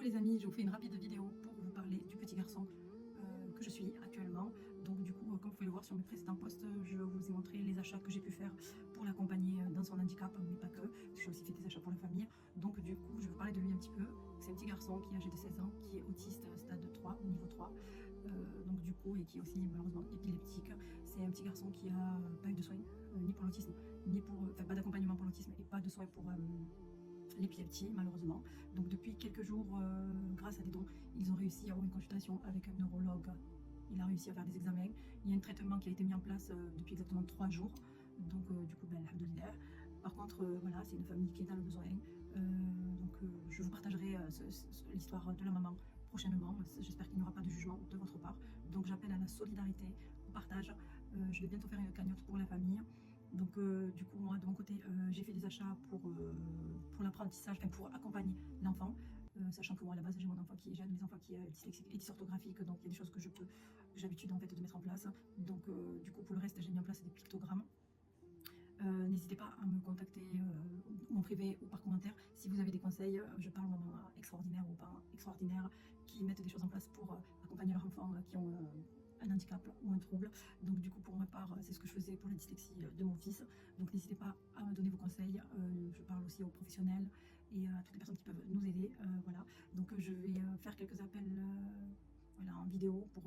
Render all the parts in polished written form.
les amis, je vous fais une rapide vidéo pour vous parler du petit garçon que je suis actuellement. Donc du coup, comme vous pouvez le voir sur mes précédents posts, je vous ai montré les achats que j'ai pu faire pour l'accompagner dans son handicap, mais pas que, parce que j'ai aussi fait des achats pour la famille. Donc du coup, je vais vous parler de lui un petit peu. C'est un petit garçon qui est âgé de 16 ans, qui est autiste stade 3, au niveau 3. Donc du coup, et qui est aussi malheureusement épileptique. C'est un petit garçon qui a pas eu de soins, ni pour l'autisme, ni pour, enfin pas d'accompagnement pour l'autisme, et pas de soins pour l'épilepsie malheureusement. Donc depuis quelques jours, grâce à des dons, ils ont réussi à avoir une consultation avec un neurologue. Il a réussi à faire des examens. Il y a un traitement qui a été mis en place depuis exactement 3 jours. Donc du coup, alhamdoulilah. Par contre, voilà, c'est une famille qui est dans le besoin. Je vous partagerai l'histoire de la maman prochainement. J'espère qu'il n'y aura pas de jugement de votre part. Donc j'appelle à la solidarité, au partage. Je vais bientôt faire une cagnotte pour la famille. Donc du coup, moi de mon côté, j'ai fait des achats pour l'apprentissage, enfin pour accompagner l'enfant, sachant que moi à la base j'ai mon enfant qui est jeune, mes enfants qui est dyslexique et dysorthographique, donc il y a des choses que j'ai l'habitude en fait de mettre en place. Donc du coup pour le reste j'ai mis en place des pictogrammes. N'hésitez pas à me contacter ou en privé ou par commentaire si vous avez des conseils. Je parle aux mamans extraordinaires ou pas extraordinaires qui mettent des choses en place pour accompagner leurs enfants qui ont un handicap ou un trouble. Donc du coup pour ma part c'est ce que je faisais pour la dyslexie de mon fils. Donc n'hésitez pas à me donner vos conseils. Je parle aussi aux professionnels et à toutes les personnes qui peuvent nous aider. Voilà. Donc je vais faire quelques appels voilà, en vidéo pour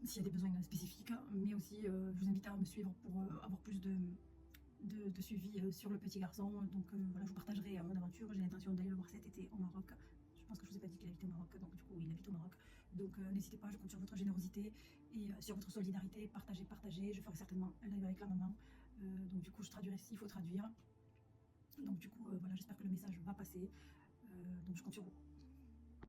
s'il y a des besoins spécifiques, mais aussi je vous invite à me suivre pour avoir plus de suivi sur le petit garçon. Donc voilà, je vous partagerai mon aventure. J'ai l'intention d'aller le voir cet été au Maroc. Je pense que je vous ai pas dit qu'il habite au Maroc, donc du coup il habite au Maroc. Donc n'hésitez pas, je compte sur votre générosité et sur votre solidarité. Partagez. Je ferai certainement un live avec la maman. Donc du coup je traduirai s'il faut traduire. Donc du coup voilà, j'espère que le message va passer. Donc je compte sur vous.